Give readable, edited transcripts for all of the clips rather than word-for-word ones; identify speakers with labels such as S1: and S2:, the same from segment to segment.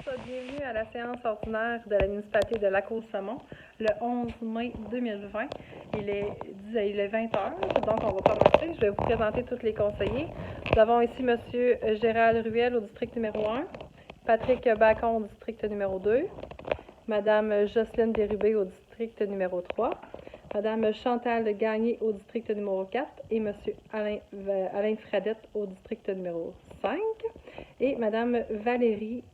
S1: Bienvenue à la séance ordinaire de la municipalité de Lac-aux-Saumons, le 11 mai 2020. Il est 20h, donc on va commencer. Je vais vous présenter tous les conseillers. Nous avons ici M. Gérald Ruel au district numéro 1, Patrick Bacon au district numéro 2, Mme Jocelyne Bérubé au district numéro 3, Mme Chantal Gagné au district numéro 4 et M. Alain Fradette au district numéro 5 et Mme Valérie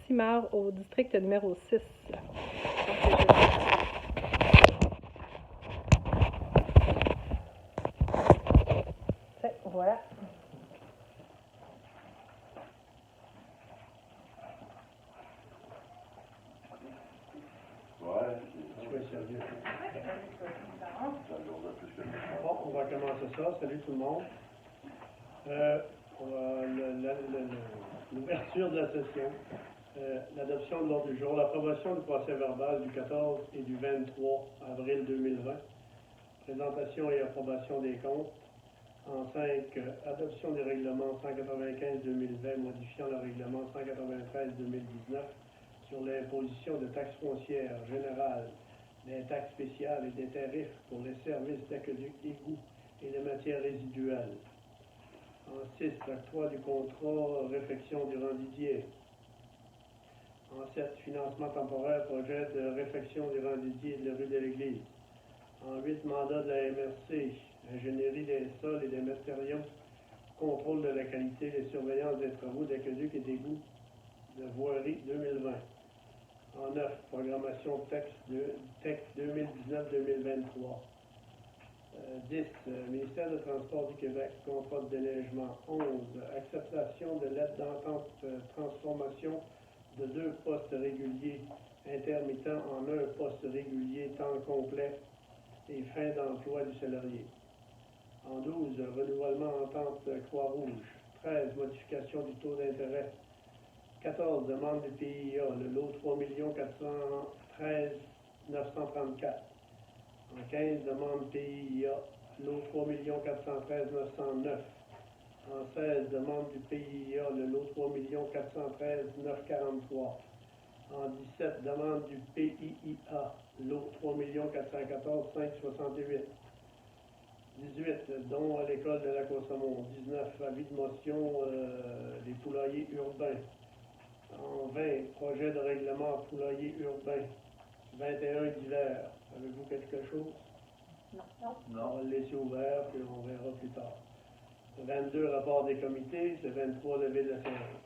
S1: Simard au district numéro 6. Voilà.
S2: Bon, on va commencer ça. Salut tout le monde. L'ouverture de la session, l'adoption de l'ordre du jour, l'approbation du procès verbal du 14 et du 23 avril 2020, présentation et approbation des comptes. En 5, adoption des règlements 195-2020 modifiant le règlement 193-2019 sur l'imposition de taxes foncières générales, des taxes spéciales et des tarifs pour les services d'aqueduc, égouts et de matières résiduelles. En 6, l'octroi du contrat réfection du Randidier. En 7, financement temporaire projet de réfection du Randidier et de la rue de l'Église. En 8, mandat de la MRC, ingénierie des sols et des matériaux, contrôle de la qualité et surveillance des travaux d'aqueduc et d'égouts de voirie 2020. En 9, programmation texte 2019-2023. 10, ministère du Transport du Québec, contrat de déneigement. 11, acceptation de lettre d'entente transformation de 2 postes réguliers intermittents en un poste régulier temps complet et fin d'emploi du salarié. En 12, renouvellement entente Croix-Rouge. 13, modification du taux d'intérêt. 14, demande du PIA, le lot 3 413 934. En 15, demande PIA, lot 3 413 909. En 16, demande du PIA, le lot 3 413 943. En 17, demande du PIA, lot 3 414 568. 18, don à l'école de Lac-aux-Saumons. 19, avis de motion des poulaillers urbains. En 20, projet de règlement poulailler urbain. 21, d'hiver. Avez-vous quelque chose?
S3: Non.
S2: On va le laisser ouvert, puis on verra plus tard. 22, rapport des comités. 23, levée de la séance.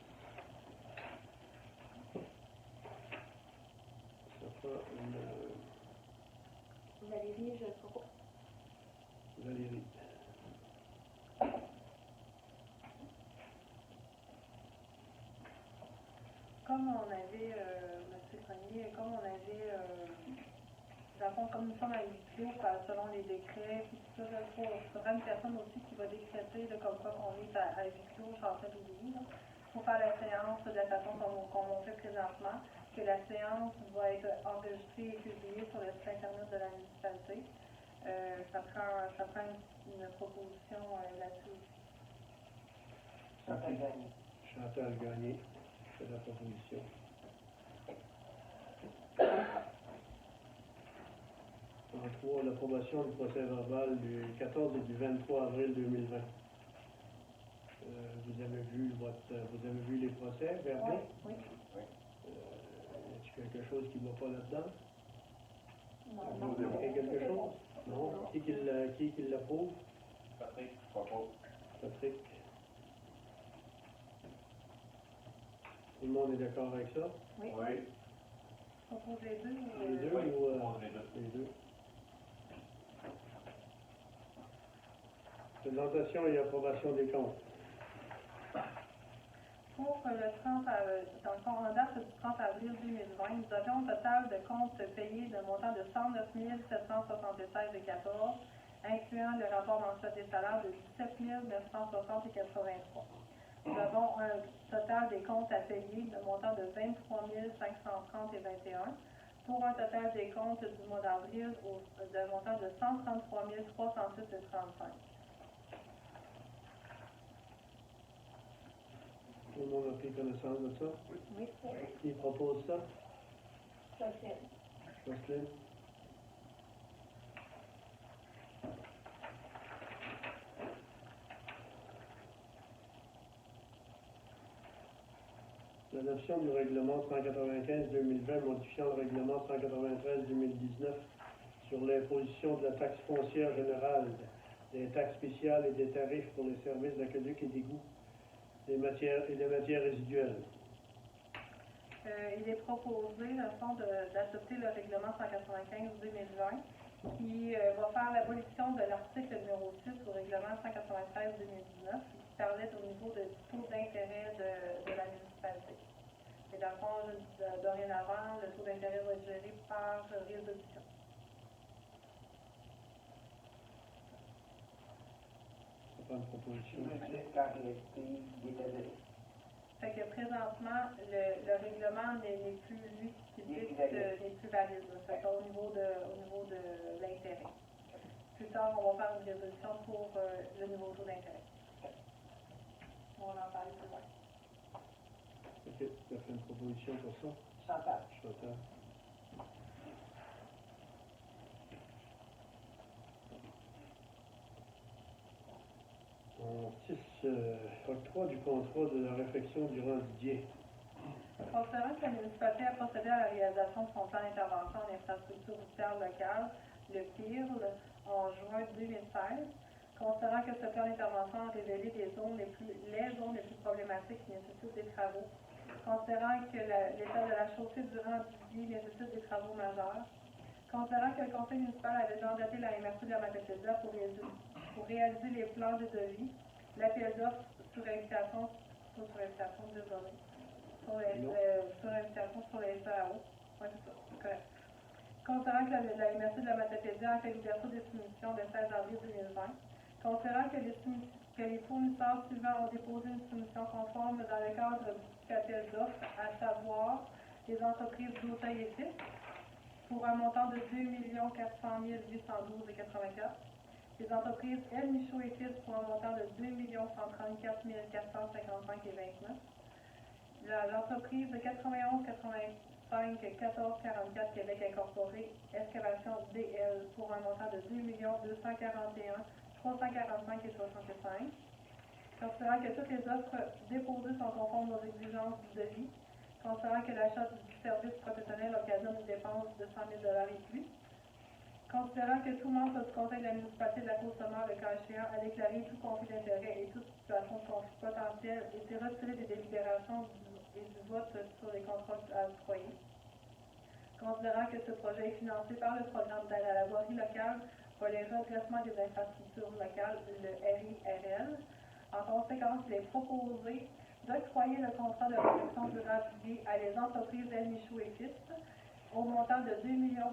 S2: Ça fera une...
S3: Valérie, je crois.
S2: Valérie.
S1: Comme on avait, M. Premier, comme on avait, dans le fond, comme nous sommes à huis clos, selon les décrets, puis tout ça, il faudra une personne aussi qui va décréter là, comme quoi qu'on est à huis clos, je suis en train d'oublier. Il faut faire la séance de la façon comme on fait présentement, que la séance va être enregistrée et publiée sur le site internet de la municipalité. Ça prend une proposition là-dessus.
S2: Chantal Gagné. Chantal Gagné, c'est la proposition. En 3, l'approbation du procès verbal du 14 et du 23 avril 2020. Vous avez vu les procès verbaux?
S3: Oui.
S2: Y a-t-il quelque chose qui ne va pas là-dedans?
S3: Non.
S2: Vous avez quelque chose? Non. Qui l'approuve?
S4: Patrick, je crois pas.
S2: Patrick. Tout le monde est d'accord avec ça?
S3: Oui.
S1: On pose les deux?
S2: Les deux
S4: Oui,
S2: ou
S4: les deux.
S2: Présentation et approbation des comptes.
S1: Pour le 30, dans le fond, en date du 30 avril 2020, nous avions un total de comptes payés d'un montant de 109 776,14, incluant le rapport mensuel des salaires de 17 960,83. Nous avons un total des comptes à payer d'un montant de 23 530,21, pour un total des comptes du mois d'avril d'un montant de 133 306,35.
S2: Tout le monde a pris connaissance de ça?
S3: Oui.
S2: Qui propose ça?
S3: Jocelyne.
S2: Jocelyne? L'adoption du règlement 195-2020 modifiant le règlement 193-2019 sur l'imposition de la taxe foncière générale, des taxes spéciales et des tarifs pour les services d'aqueduc et d'égout des matières résiduelles.
S1: Il est proposé, dans le fond, d'adopter le règlement 195-2020 qui va faire l'abolition de l'article numéro 6 au règlement 193-2019 qui parlait au niveau du taux d'intérêt de la municipalité. Et dans le fond, dorénavant, le taux d'intérêt va être géré par résolution.
S2: C'est pas une proposition.
S1: Fait que présentement, le règlement n'est plus, lui, qui dit n'est plus valide. Fait qu'au niveau de l'intérêt. Plus tard, on va faire une résolution pour le nouveau taux d'intérêt. On va en parler plus loin.
S2: OK, tu as fait une proposition pour ça?
S3: Chantal.
S2: Chantal. En 6, octroi du contrat de la réfection du rang Didier.
S1: Considérant que la municipalité a procédé à la réalisation de son plan d'intervention en infrastructure routière locale, le PIRL, en juin 2016, considérant que ce plan d'intervention a révélé les zones les plus problématiques qui nécessitent des travaux, considérant que l'état de la chaussée du rang Didier nécessite des travaux majeurs, considérant que le conseil municipal avait mandaté la MRC de la Matapédia pour réaliser les plans de devis, l'appel d'offres sur invitation, désolé. Sur invitation sur les SAO. Oui, c'est ça, c'est correct. Considérant que la MRC de la Matapédia a fait l'ouverture des soumissions le 16 avril 2020, considérant que les fournisseurs suivants ont déposé une soumission conforme dans le cadre du appel d'offres, à savoir les entreprises d'Auteuil et Fils, pour un montant de 2 400 812,84, les entreprises L. Michaud et Fils pour un montant de 2 134 455,29, l'entreprise 91 85 14 44 Québec Incorporé, excavation DL pour un montant de 2 241 345,65. Considérant que toutes les offres déposées sont conformes aux exigences du devis, considérant que l'achat du service professionnel occasionne une dépense de 100 000 et plus, considérant que tout membre du conseil de la municipalité de la Côte-Saumon, le cas échéant, a déclaré tout conflit d'intérêt et toute situation de conflit potentiel et s'est retiré des délibérations et du vote sur les contrats à octroyer. Considérant que ce projet est financé par le programme d'aide à la voirie locale pour les redressements des infrastructures locales, le RIRL, en conséquence, il est proposé d'octroyer le contrat de réfection du rang à les entreprises L. Michaud et Fils au montant de 2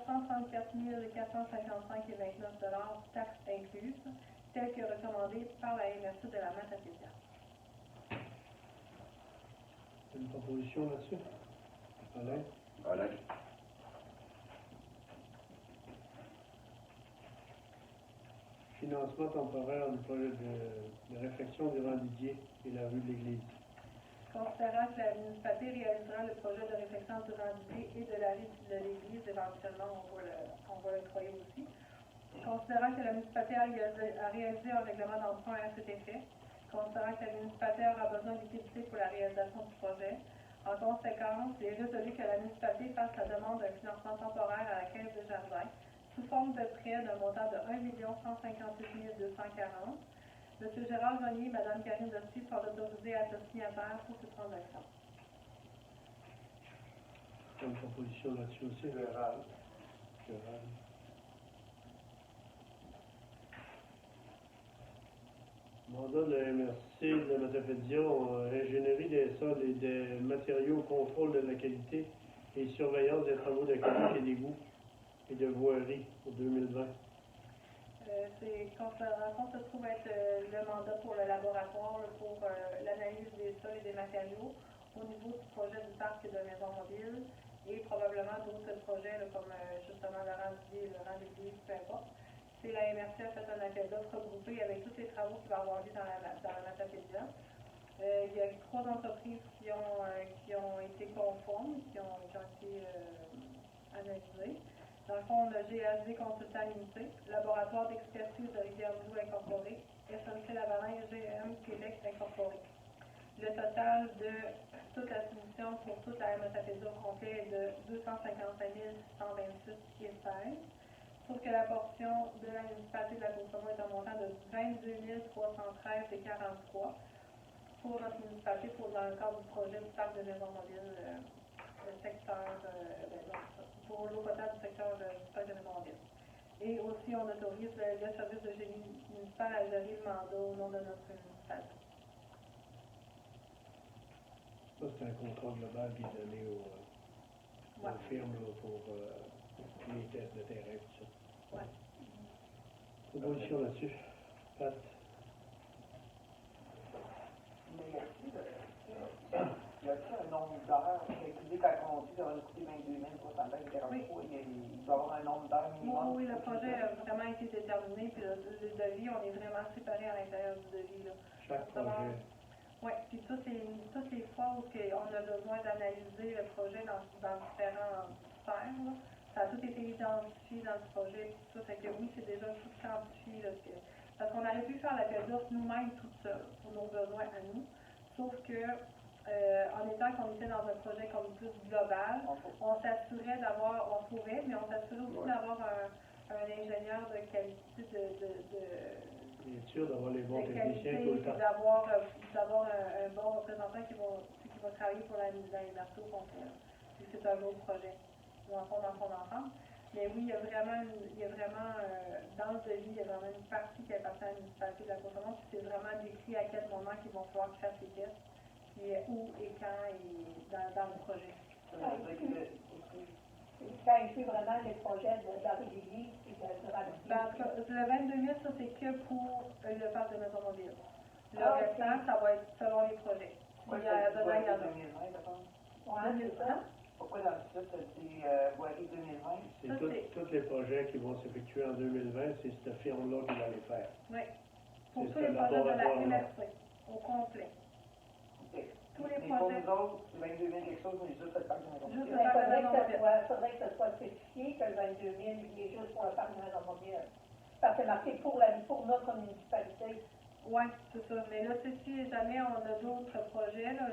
S1: 134 455,29 taxes incluses, tel que recommandé par la MRC de la Matapédia.
S2: Une proposition là-dessus? Alain?
S4: Alain.
S2: Financement temporaire du projet de réfection du rang Didier et la rue de l'Église.
S1: Considérant que la municipalité réalisera le projet de réfection du rang Didier et de la rue de l'Église, éventuellement on va le croyer aussi. Considérant que la municipalité a réalisé un règlement d'emprunt à cet effet, considérant que la municipalité aura besoin de liquidité pour la réalisation du projet, en conséquence, il est résolu que la municipalité fasse la demande d'un financement temporaire à la Caisse des Jardins sous forme de prêt d'un montant de 1 158 240. M. Gérard Grenier et Mme Karine Dosti sont autorisés à être signataires pour cette transaction.
S2: Une proposition là-dessus aussi?
S4: Gérald.
S2: Mandat de la MRC de Matapédia en ingénierie des sols et des matériaux, contrôle de la qualité et surveillance des travaux d'aqueduc et d'égout et de voirie pour 2020.
S1: Ça se trouve être le mandat pour le laboratoire pour l'analyse des sols et des matériaux au niveau du projet du parc de maisons mobiles et probablement d'autres projets là, comme justement le rang d'église, peu importe. C'est la MRC a fait un appel d'offres regroupé avec tous les travaux qui vont avoir lieu dans la Matapédia. Il y a 3 entreprises qui ont été conformes, qui ont été analysées. Dans le fond, on a GHD Consultant Limité, Laboratoire d'expertise de Rivière-du-Loup Incorporé, SNC Lavalin GM Québec Incorporé. Le total de toute la soumission pour toute la MSAPD au complet est de 255 626,16. Sauf que la portion de la municipalité de la Côte-Saumon est un montant de 22 313,43 pour notre municipalité dans le cadre du projet du parc de maisons mobiles secteur, pour l'eau potable du secteur du parc de maisons mobiles. Et aussi, on autorise le service de génie municipal à gérer le mandat au nom de notre municipalité.
S2: Ça, c'est un contrôle global qui est donné aux firmes là, pour les tests de terrain, tout ça.
S1: Ouais.
S2: Proposition là-dessus. Pat?
S5: Mais y a-t-il un nombre d'heures calculé quand on dit que ça va nous coûter 22 343,
S1: Oui.
S5: Il doit y avoir un nombre d'heures minimum?
S1: Oui, le projet a vraiment été déterminé, puis le devis, on est vraiment séparés à l'intérieur du devis. Là.
S2: Chaque projet.
S1: Oui, puis toutes les fois où on a besoin d'analyser le projet dans différents sphères, là, ça a tout été identifié dans le projet, puis tout. Fait que oui, c'est déjà tout quantifié. Là, parce qu'on aurait pu faire l'appel d'offres nous-mêmes tout seul pour nos besoins à nous. Sauf que, en étant qu'on était dans un projet comme plus global, on s'assurait d'avoir, on pourrait, mais on s'assurait aussi d'avoir un ingénieur de qualité
S2: Bien sûr, d'avoir les bons
S1: de
S2: techniciens
S1: qualité,
S2: tout le temps.
S1: d'avoir un bon représentant qui va travailler pour la liberté au complet. C'est un autre projet. Dans le fond d'ensemble. Mais oui, il y a vraiment dans le devis, il y a vraiment une partie qui appartient à la municipalité de la Côte-Saumon, puis c'est vraiment décrit à quel moment qu'ils vont falloir qu'ils fassent les tests, puis où et quand dans le projet.
S3: Ça inclut vraiment les projets d'Aurélie et de Radisson.
S1: Ben, en tout cas, le 22 000, ça c'est que pour le parc de maison mobile. Le
S3: Ah,
S1: restant, ça va être selon les projets.
S5: Pourquoi
S1: Il y a
S5: ça
S1: dedans, il y en a.
S5: 2020, d'abord?
S3: Ouais, c'est ça.
S5: Pourquoi dans le site, c'est Voirie 2020?
S2: C'est
S1: Ça,
S2: tous les projets qui vont s'effectuer en 2020, c'est cette firme-là qui va les faire.
S1: Oui. Pour
S2: C'est
S1: tous les
S2: ce
S1: projets de la
S2: laboratoire-là.
S1: MRC, au complet.
S5: OK.
S1: Tous les
S5: Mais pour
S1: projets.
S5: nous autres, c'est 22 000 quelque chose, mais juste le parc de maison
S1: Juste
S5: mobile.
S1: le parc de
S3: Mais
S1: maison mobile.
S3: faudrait que ce soit spécifié que le 22 000, il est juste pour le parc de maison mobile. Parce que c'est marqué pour notre municipalité.
S1: Oui, c'est ça. Mais là, si jamais on a d'autres projets, là,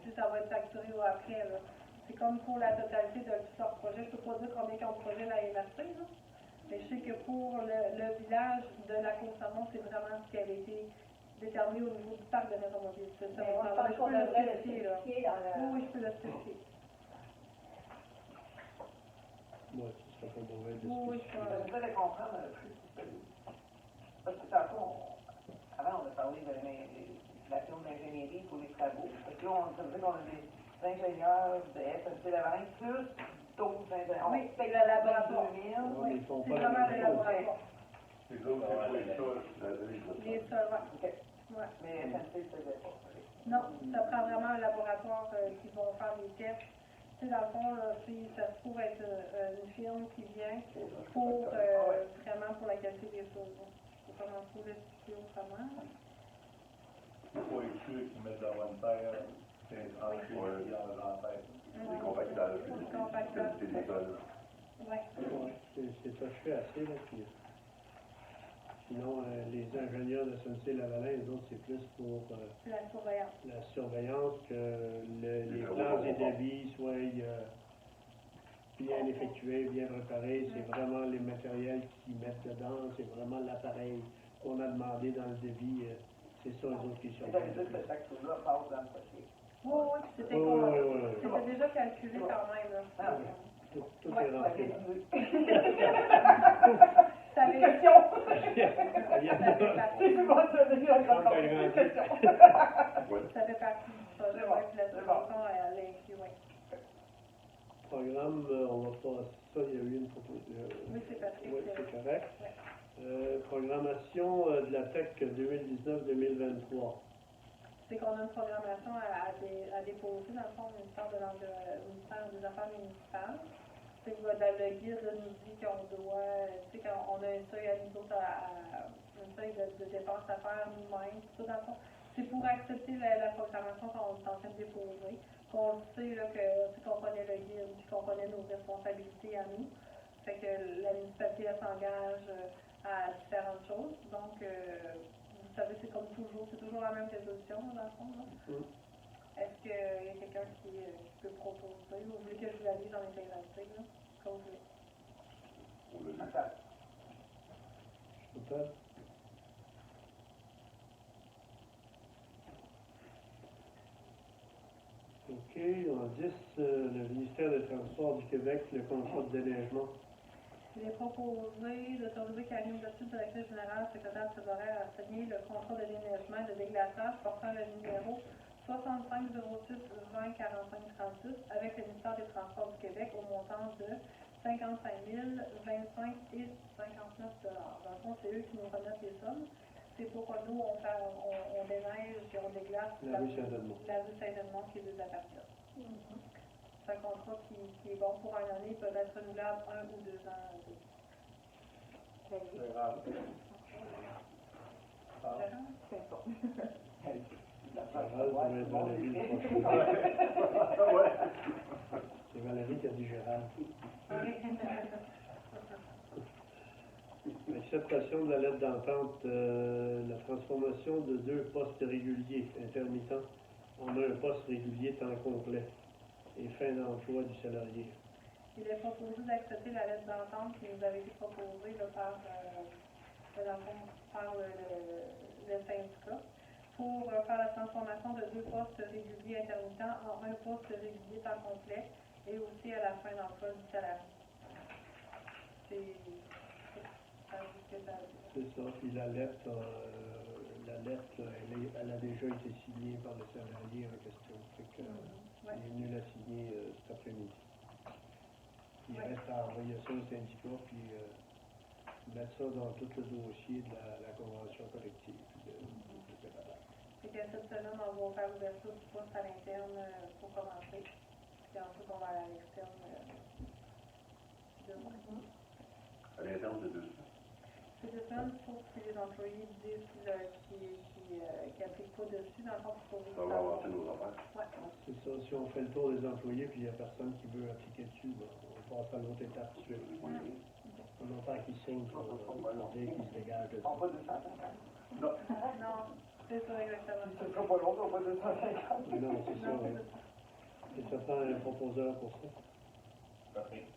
S1: si ça va être facturé ou après, là. C'est comme pour la totalité de tous leurs projets. Je ne peux pas dire combien ils ont de projets la MRC, là. Mais je sais que pour le village de la Côte-Saumon, c'est vraiment ce qui avait été déterminé au niveau du parc de maison mobile. C'est ça.
S3: Mais moi, je
S1: Je
S3: pense qu'on
S1: peux le
S3: devrait le
S1: spécifier, là.
S3: spécifier dans le...
S1: Oui, je peux le spécifier.
S2: Moi, ce serait pas mauvais de
S1: Oui,
S2: spécifier.
S5: J'essaie de comprendre plus parce que tantôt, avant, on a parlé de la firme d'ingénierie pour les travaux. Et là, on disait qu'on a des ingénieurs de SNC Lavalin plus d'autres ingénieurs.
S1: Oui, c'est le laboratoire.
S5: 22 000.
S2: Ouais, ils font
S1: C'est
S2: pas la
S1: vraiment
S2: même
S1: le
S2: chose.
S1: laboratoire.
S4: Les autres, c'est pas les choses, la devise.
S1: Les seuls,
S5: OK.
S1: ouais.
S5: Mais SNC, c'est pas.
S1: Non, ça prend vraiment un laboratoire qui vont faire les tests. Tu sais, dans le fond, là, si ça se trouve être une firme qui vient pour vraiment pour la qualité des choses. Je peux pas m'en trouver l'expliquer autrement.
S4: Il faut exclure qu'ils mettent de la bonne terre, c'est tranquille, en terre.
S6: Les compactages, c'est des sols.
S1: Oui.
S2: Ouais, c'est touché assez, là. Puis, sinon, les ingénieurs de SNC-Lavalin, les autres, c'est plus pour
S1: La surveillance.
S2: la surveillance, que les plans et devis soient bien effectués, bien préparés. C'est vraiment les matériels qu'ils mettent dedans, c'est vraiment l'appareil qu'on a demandé dans le devis. C'est ça, les autres qui
S5: Mais
S2: surveillent.
S5: ça veut dire que cette facture-là passe dans le dossier.
S1: Oui, c'était
S2: Oui.
S1: c'était déjà calculé quand même. Là.
S5: Ah,
S2: Tout est rentré.
S1: Ça avait été
S5: Question! C'est plus bon de se dire une question.
S1: Ça fait partie du projet,
S5: C'est bon,
S1: puis la
S5: c'est bon.
S1: situation, elle l'inclut, oui.
S2: Programme, on va passer ça, il y a eu une proposition.
S1: Oui, c'est Patrick.
S2: Oui, c'est correct. Programmation de la TEC 2019-2023.
S1: C'est qu'on a une programmation à déposer dans le fond au ministère des Affaires municipales. C'est que le guide nous dit qu'on doit, tu sais, qu'on a un seuil à nous autres, un seuil de dépenses à faire nous-mêmes. Tout dans le fond, C'est pour accepter la proclamation qu'on est en train de déposer, qu'on sait là, qu'on connaît le guide, puis qu'on connaît nos responsabilités à nous. Fait que la municipalité s'engage à différentes choses. Donc, vous savez, c'est comme toujours, c'est toujours la même résolution, dans le fond. Là. Est-ce qu'il y a quelqu'un qui peut proposer, ou vous voulez que je vous la lise en intégralité, là, comme vous voulez?
S6: On l'a vu.
S2: Peut-être. OK, en 10, le ministère des Transports du Québec, le contrat de déneigement.
S1: Il est proposé d'autoriser Camille Dessus, directrice générale, secrétaire trésorière, à signer le contrat de déneigement et de déglaçage portant le numéro 6506 20 45 36 avec le ministère des Transports du Québec au montant de 55 025 et 59 $. Dans le fond, c'est eux qui nous remettent les sommes. C'est pour que nous, on déneige et on déglace
S2: La rue Saint-Edmond.
S1: La rue Saint-Edmond qui nous appartient. C'est un contrat qui est bon pour une année, peut être renouvelable 1 ou 2 ans.
S2: Gérard. Gérald, ça va être Valérie le prochain. C'est Valérie qui a dit Gérald. Acceptation de la lettre d'entente, la transformation de 2 postes réguliers intermittents en un poste régulier temps complet et fin d'emploi du salarié.
S1: Il est proposé d'accepter la lettre d'entente qui nous avait été proposée là, par le syndicat pour faire la transformation de 2 postes réguliers intermittents en un poste régulier temps complet et aussi à la fin d'emploi du salarié.
S2: C'est ça, puis la lettre, elle a déjà été signée par le salarié en question. Fait que, il est venu la signer cet après-midi. Il reste à envoyer ça au syndicat, puis mettre ça dans tout le dossier de la convention collective.
S1: Fait que cette semaine, on va faire l'ouverture du poste à l'interne pour commencer. Puis ensuite, on va aller à l'externe demain.
S6: À l'interne de 2 semaines.
S1: C'est 2 semaines, sauf si les employés disent qui n'appliquent pas dessus, dans le fond, pour
S6: Ça va avancer nos affaires.
S1: Ouais.
S2: C'est ça, si on fait le tour des employés, puis il n'y a personne qui veut appliquer dessus, ben, on passe à l'autre étape tout de suite. En longtemps qu'ils signent pour dire qu'ils se dégagent de ça.
S5: On va 250.
S6: Non.
S1: Non, c'est ça exactement.
S5: Ce sera pas long, on va 250.
S2: Non, c'est ça, oui. Et ça prend un proposeur pour ça.
S4: Parfait.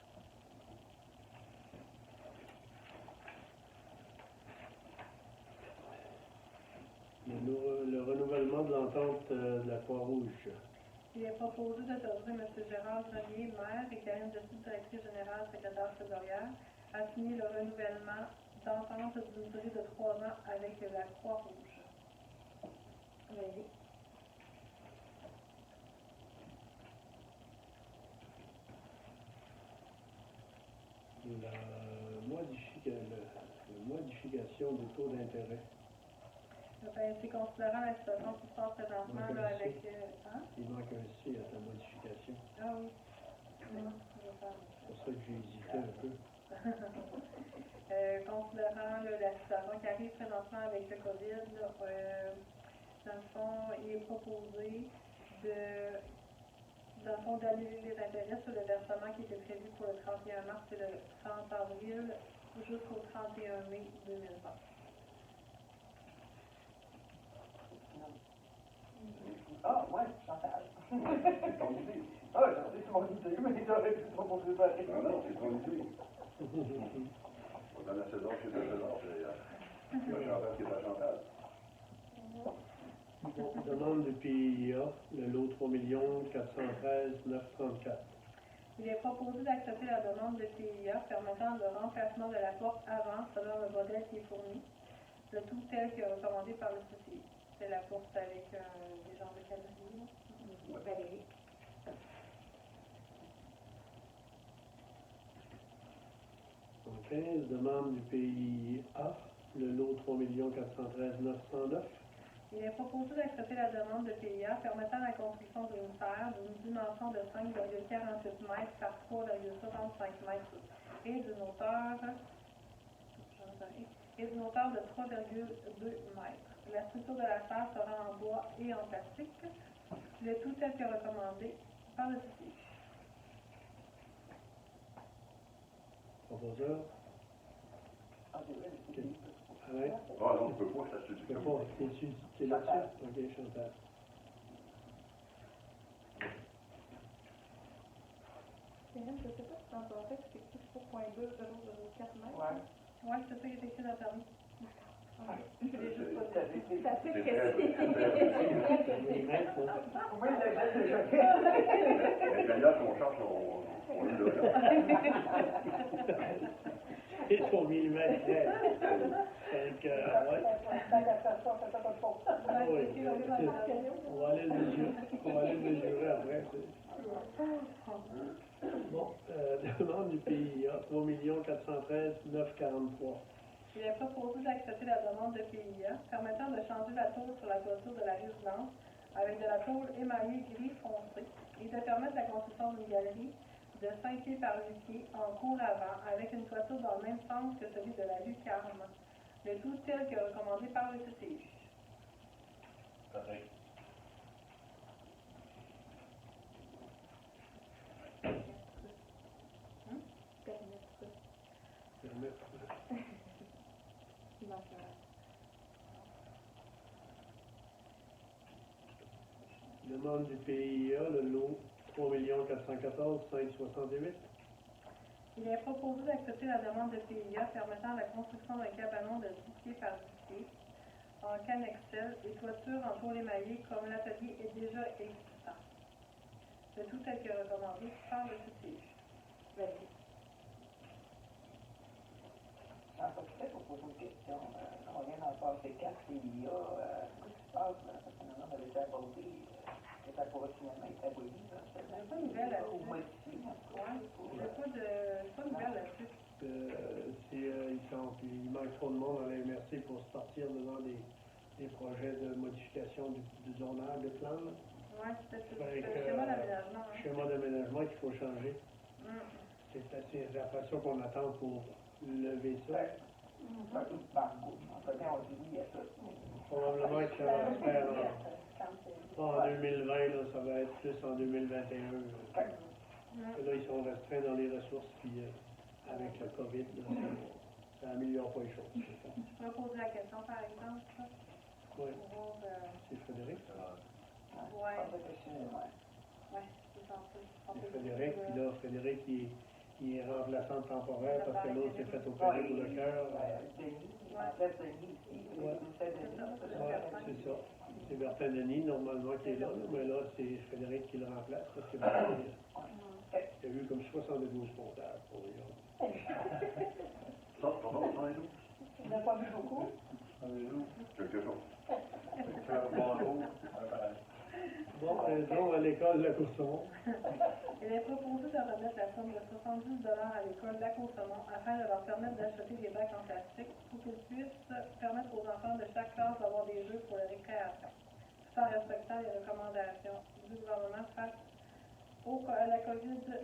S2: Le renouvellement de l'entente de la Croix-Rouge.
S1: Il est proposé d'autoriser M. Gérard Grenier, maire, et Karine Dessus, directrice générale, secrétaire trésorière, à signer le renouvellement d'entente d'une durée de 3 ans avec la Croix-Rouge. Oui. La modification du taux d'intérêt. Ben, c'est considérant la situation qui se passe présentement là, avec... Hein?
S2: Il manque un C à ta modification.
S1: Ah oui. Non, je vais faire.
S2: C'est pour ça que j'ai hésité un peu.
S1: Considérant là, la situation qui arrive présentement avec le COVID, là, dans le fond, il est proposé d'annuler les intérêts sur le versement qui était prévu pour le 31 mars et le 30 avril jusqu'au 31 mai 2020.
S5: Ah, ouais, Chantal.
S6: C'est ton idée.
S5: Ah, c'est mon idée, mais j'aurais pu pas mon préparer.
S6: Non, non, c'est ton idée. Dans la saison, c'est la saison. C'est la Chantal qui est la Chantal.
S2: Demande du PIA, le lot 3 413 934.
S1: Il est proposé d'accepter la demande de PIA permettant le remplacement de la porte avant selon le modèle qui est fourni, le tout tel que recommandé par le CCI. C'est la porte avec des genres de cavaliers. Valérie.
S2: En 15, demande du PIA, le lot 3 413 909.
S1: Il est proposé d'accepter la demande de PIA permettant la construction d'une serre d'une dimension de 5,48 mètres par 3,65 mètres et d'une hauteur de 3,2 mètres. La structure de la salle sera en bois et en plastique. Le tout tel que recommandé par le CCI.
S2: Proposeur?
S5: Ah, c'est vrai, c'est
S2: Alain?
S6: Ah non, je peux pas, ça se
S2: Tu peux pas. T'es là-dessus? Ok, Chantal.
S1: Céline, je ne sais pas si dans ton texte, c'est écrit 3.20004 mètres.
S5: Ouais.
S1: Oui, c'est ça qui est écrit dans le permis. Je l'ai juste pas
S5: Ça
S1: dit.
S5: fait-
S1: Ça fait
S6: c'est
S1: que
S6: très-
S2: C'est millimètres, ça.
S5: Oui, le
S6: Les ingénieurs qu'on cherche, on est là.
S2: C'est ton millimètre. Donc, ouais. Oui, on va aller le mesurer. On va aller le mesurer après. Bon, demande du PIA, 3 413 943.
S1: Il est proposé d'accepter la demande de PIA permettant de changer la tôle sur la toiture de la résidence avec de la tôle émaillée gris foncé et de permettre la construction d'une galerie de 5 pieds par 8 pieds en cour avant avec une toiture dans le même sens que celui de la lucarne. Le tout tel que recommandé par le CCU.
S4: Patrick.
S2: Demande du PIA, le lot 3 414 568.
S1: Il est proposé d'accepter la demande de PIA permettant la construction d'un cabanon de 10 pieds par 10 pieds en canexel et toiture en tôle émaillée comme l'atelier est déjà existant. Le tout tel que recommandé par le CCU.
S5: Ah, ça peut-être pour poser une question. On vient d'en passer 4 PIA. Qu'est-ce qui se passe? Parce que maintenant, on avait été abordé. Et ça pourrait finalement être aboli.
S1: J'ai pas de nouvelles là-dessus.
S5: Ou modifié.
S1: Ouais, j'ai pas de nouvelles là-dessus.
S2: Il manque trop de monde à la MRC pour se partir devant des projets de modification du zonage de plan. Là.
S1: Ouais, c'est
S2: Avec,
S1: le schéma d'aménagement. Hein.
S2: Schéma d'aménagement qu'il faut changer. C'est après ça qu'on attend pour lever ça.
S5: Un peu de banco. En fait, on dit oui à ça.
S2: Probablement que ça va se faire pas en 2020, là, ça va être plus en 2021. Là, ils sont restreints dans les ressources, puis avec le COVID, là, ça améliore pas les choses.
S1: Je vais poser la question par exemple. Ça,
S2: Oui,
S1: pour voir,
S2: c'est Frédéric.
S1: ouais, c'est ça.
S2: C'est Frédéric, puis là, Frédéric, il est remplaçant temporaire parce que l'autre s'est fait opérer pour le cœur.
S5: Denis, en fait, Denis ici, c'est Denis.
S2: Ouais, c'est ça. C'est Bertin Denis, normalement, qui est là, mais là, c'est Frédéric qui le remplace parce que Bertin, il y a eu comme 72 comptables pour les autres.
S6: Ça, pardon, ça, les autres?
S3: Il n'a pas vu beaucoup.
S6: Quelque chose.
S2: Bon, donc, à l'école de Courson.
S1: Il est proposé de remettre la somme de 70 $ à l'école Lac-au-Saumon afin de leur permettre d'acheter des bacs en plastique pour qu'ils puissent permettre aux enfants de chaque classe d'avoir des jeux pour la récréation, tout en respectant les recommandations du gouvernement face à la COVID-19.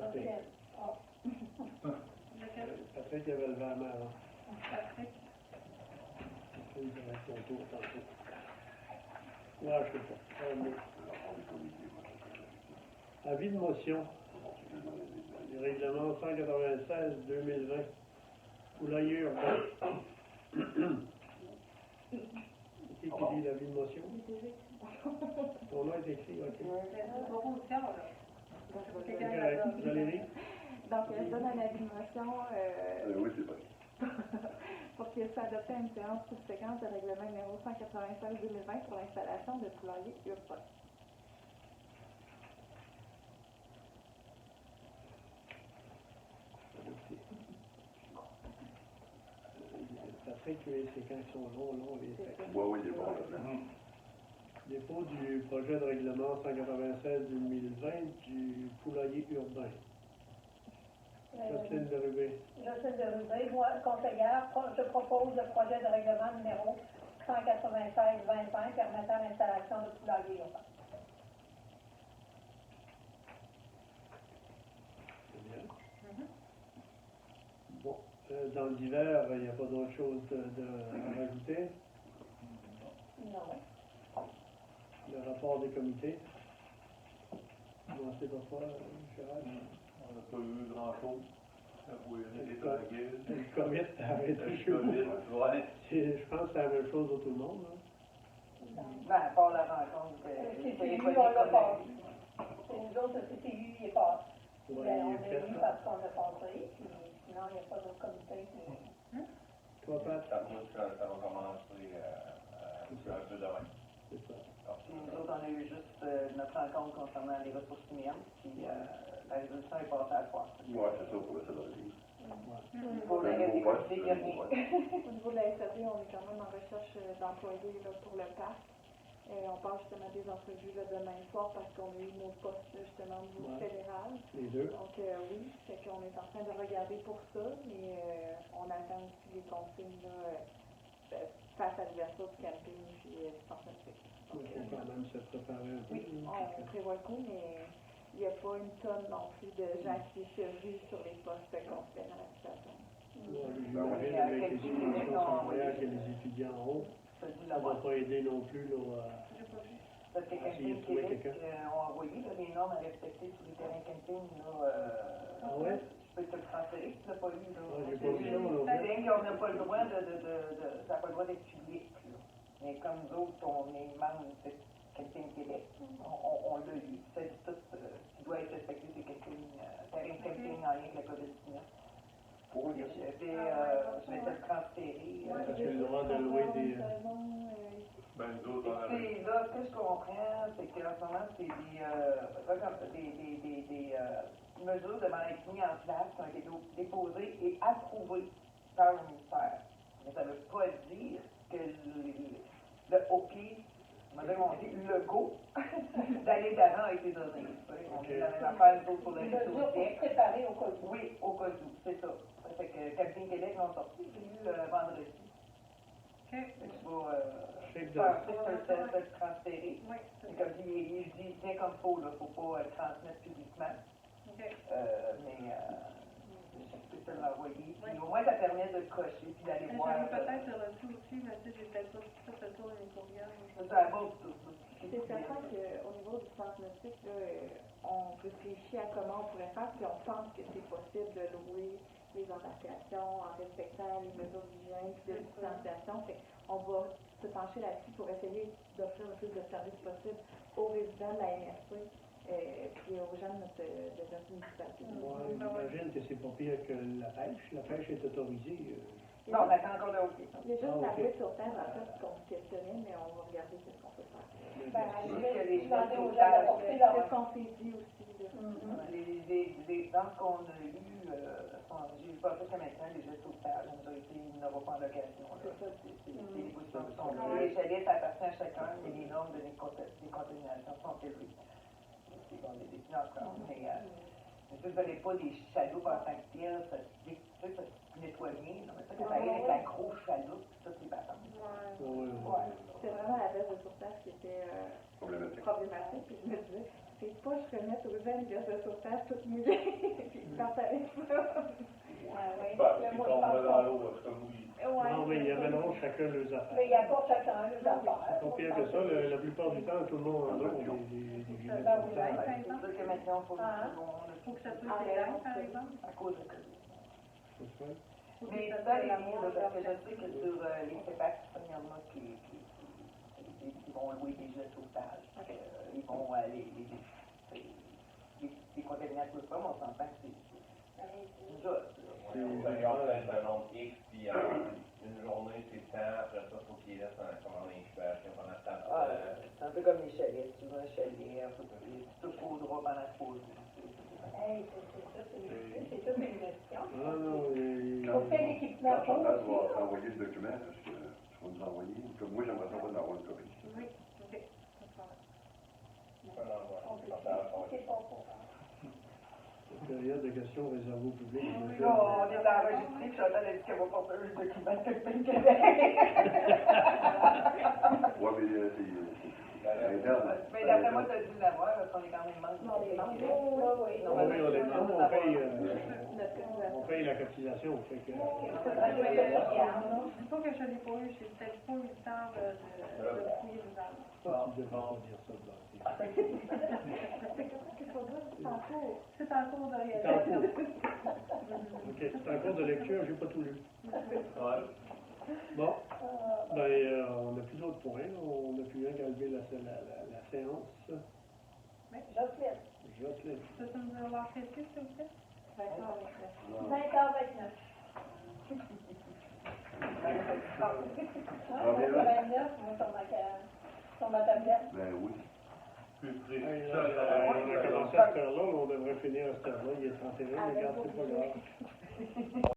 S2: Patrick.
S1: Lequel?
S2: Patrick avait levé la main avant.
S1: Patrick.
S2: Il va son tour tantôt. Ouais, je sais pas. Avis de motion. Le règlement 196-2020. Poulailler urbain. Qui dit l'avis de motion? Ton nom est écrit, ok.
S1: C'est proposition, là.
S2: C'est correct. Valérie?
S7: Donc, je donne un avis de motion
S6: Oui, c'est vrai.
S7: pour qu'il soit adopté à une séance subséquente de règlement numéro 196-2020 pour l'installation de poulailler urbain.
S2: Patrick, c'est quand ils sont longs, les textes.
S6: Oui, il est bon, là.
S2: Dépôt du projet de règlement 196-2020 du poulailler urbain. Jocelyne Derubé.
S3: Jocelyne Derubé, moi, conseillère, je propose le projet de règlement numéro 196-2020 permettant l'installation de poulailler urbain.
S2: C'est bien. Bon, dans le divers, il n'y a pas d'autre chose à rajouter. Le rapport des comités. Commencez par quoi, Gérard?
S4: On n'a pas eu grand-chose. Oui, on était tranquille.
S2: Le COVID, t'as arrêté
S4: Le
S2: chez vous.
S4: COVID, ouais.
S2: Je pense que c'est la même chose pour tout le monde. Hein.
S5: Ben, à part la rencontre
S3: CCU,
S5: téléphonique
S3: on l'a
S5: qu'on a
S3: pas.
S5: eue.
S3: C'est nous autres, le CCU, il est passé.
S2: Ouais,
S3: Ben,
S2: il
S3: on
S2: est
S3: a
S2: fait,
S3: eu
S2: là.
S3: parce qu'on a passé, puis sinon, il n'y a pas d'autre comité.
S2: Toi, Pat,
S6: Ça va commencer un peu demain.
S2: c'est ça.
S5: Puis nous autres, on a eu juste notre rencontre concernant les ressources humaines, puis la résolution est passée à soir.
S6: Ouais, c'est ça, pour ça dans le livre.
S5: Pour le reste des comités, il y a rien.
S7: Au niveau de la SRD, on est quand même en recherche d'employés là, pour le parc. On passe justement des entrevues là, demain soir parce qu'on a eu nos postes justement au niveau
S2: Ouais.
S7: fédéral.
S2: Les deux.
S7: Donc oui, c'est qu'on est en train de regarder pour ça, mais on attend aussi les consignes là, face à l'ouverture du camping puis du centre nautique.
S2: Il faut quand même se préparer un peu.
S7: Oui,
S2: hein.
S7: on prévoit le coup, mais il n'y a pas une tonne non plus de gens qui survivent sur les postes considérant la situation.
S2: Ouais, j'imagine avec les situations familiales que les étudiants ont,
S5: Ça dit
S2: ça ne va
S5: là-bas.
S2: pas aider non plus là,
S5: Parce que
S2: Essayer
S5: Camping
S2: de trouver
S5: Québec
S2: quelqu'un.
S5: ont envoyé là, les normes à respecter sur les terrains camping. Là,
S2: Ah ouais?
S5: Je peux te le transférer si tu l'as pas lu. Là.
S2: Ouais, j'ai pas vu ça, moi non plus.
S5: C'est qu'on n'a pas le droit ça n'a pas le droit d'être public. Là. Mais comme nous autres, on est membre de Camping Québec, on l'a lu. C'est tout ce qui doit être respecté, c'est terrain camping en lien avec la COVID-19.
S6: Pour
S5: Je vais te le transférer.
S2: Parce que le droit de louer des.
S4: Ben, nous autres, on avait.
S5: Écoutez, là, ce que je comprends, c'est qu'en ce moment, c'est des mesures devant être mises en place qui ont été déposées et approuvées par le ministère. Mais ça ne veut pas dire que le OK, on va dire, on dit le go d'aller d'avant a été donné. On est dans la même affaire nous autres, pour le
S3: Une mesure pour
S5: Québec.
S3: se préparer au cas où.
S5: Oui, au cas où, c'est ça. Ça fait que Camping Québec l'ont sorti, j'ai eu vendredi. Fait que je vais faire ça, te transférer.
S1: Oui.
S5: C'est comme il dit bien comme il faut, là, faut pas le transmettre publiquement. Mais je peux te l'envoyer. Puis au moins ça permet de le cocher puis d'aller voir.
S1: J'avais peut-être reçu aussi, mais tu sais, j'ai peut-être pas fait le tour de mes courriels.
S5: C'est à bord tout.
S7: C'est certain qu'au niveau du centre nautique, là, on réfléchit à comment on pourrait faire, puis on pense que c'est possible de louer les embarcations en respectant les mesures d'hygiène et de distanciation. On va se pencher là-dessus pour essayer d'offrir le plus de services possible aux résidents de la MRC puis aux gens de notre municipalité.
S2: Ouais, j'imagine que c'est pas pire que la pêche. La pêche est autorisée.
S5: Non, on attend encore le OK.
S7: Il y a juste
S2: Ah,
S7: la
S2: ok.
S7: route sur terre, en fait, qu'on se questionnait, mais on va regarder ce qu'on peut faire.
S3: Ben, je
S5: que
S3: vais
S5: les
S3: demander aux gens
S5: gens
S3: d'apporter
S7: C'est
S3: leur.
S7: ce qu'on s'est dit aussi. Là.
S5: Dans ce qu'on a eu, j'ai vu pas jusqu'à maintenant, les gestes sauvetage, on a été, il n'aura pas en location. C'est des négociations qui sont faites. Les chalets, ça appartient à chacun, mais les normes de décontamination sont élevées. C'est bon, des financements, mais si vous n'avez pas des chaloupes en tant que tel, ça se nettoie bien. Mais ça, quand ça arrive avec la grosse chaloupe, ça, c'est bâton.
S2: Ouais.
S7: C'est vraiment la baisse de sauvetage qui était problématique. Puis je me disais, c'est pas je remette aux gens une baisse de sauvetage toute mouillée. Puis quand ça arrive pas.
S4: Bah, si on va dans l'eau, c'est comme oui.
S2: Non, mais il y avait non chacun leurs affaires.
S3: Mais il y a pas chacun les affaires.
S2: C'est pas pire que ça. La plupart du temps, tout le monde en a des gilets
S1: Ben,
S2: de
S1: oui,
S2: sauvetage.
S1: par
S5: C'est
S1: exemple.
S5: sûr que maintenant, il faut
S1: Faut que ça soit sévère, par exemple.
S5: à cause de ça.
S2: C'est ça.
S5: Mais ça, les liens, là, parce que je sais que sur les CEPAC, il y en a qui vont louer des jets de sauvetage. Ils vont aller les contaminants tout ça, mais on s'entend que c'est juste.
S6: Ils ont peut-être un nombre X, puis une journée, c'est temps, après ça, il faut qu'ils laissent comme en incubation pendant ce temps.
S5: C'est un peu comme les chalets. Tu veux un chalet, tu te faudras pendant 3 jours.
S3: Hey, c'est toute une gestion.
S2: Ah non,
S3: Pour quel équipement
S6: Quand Chantal
S3: pour aussi,
S6: va envoyer le document, est-ce que tu vas nous envoyer? Comme moi, j'aimerais savoir d'avoir une copie.
S1: Oui, ok.
S3: c'est pas pour.
S2: période de questions réservée au public.
S5: Là, on est enregistré, puis Chantal a dit qu'elle va porter un document de Camping Québec.
S6: Ouais, mais
S5: Mais d'après moi, tu as dû l'avoir, parce qu'on est quand même membre.
S7: Non, les membres.
S3: Oui.
S2: Oui, on est membre, on paye la cotisation, fait que...
S1: Il faut que je l'ai pas eu, j'ai peut-être pas eu le temps de fouiller les arbres.
S2: Ça, tu devrais pas dire ça de
S1: C'est en cours de
S2: C'est en
S1: réalisation.
S2: cours. OK, c'est en cours de lecture, j'ai pas tout lu.
S6: Ouais.
S2: Bon, on n'a plus d'autres points, on n'a plus rien qu'à lever la séance.
S3: Jocelyne,
S2: Jocelyne.
S1: Peux-tu me dire l'heure précise, s'il vous plaît?
S3: 5h29.
S4: Ah, bien,
S3: 29, moi, sur ma tablette.
S4: Ben oui.
S6: Plus
S2: Hey,
S6: précis.
S2: là, on a commencé à cette heure-là, mais on devrait finir à cette heure-là. Il est 31, mais regarde, c'est pas grave.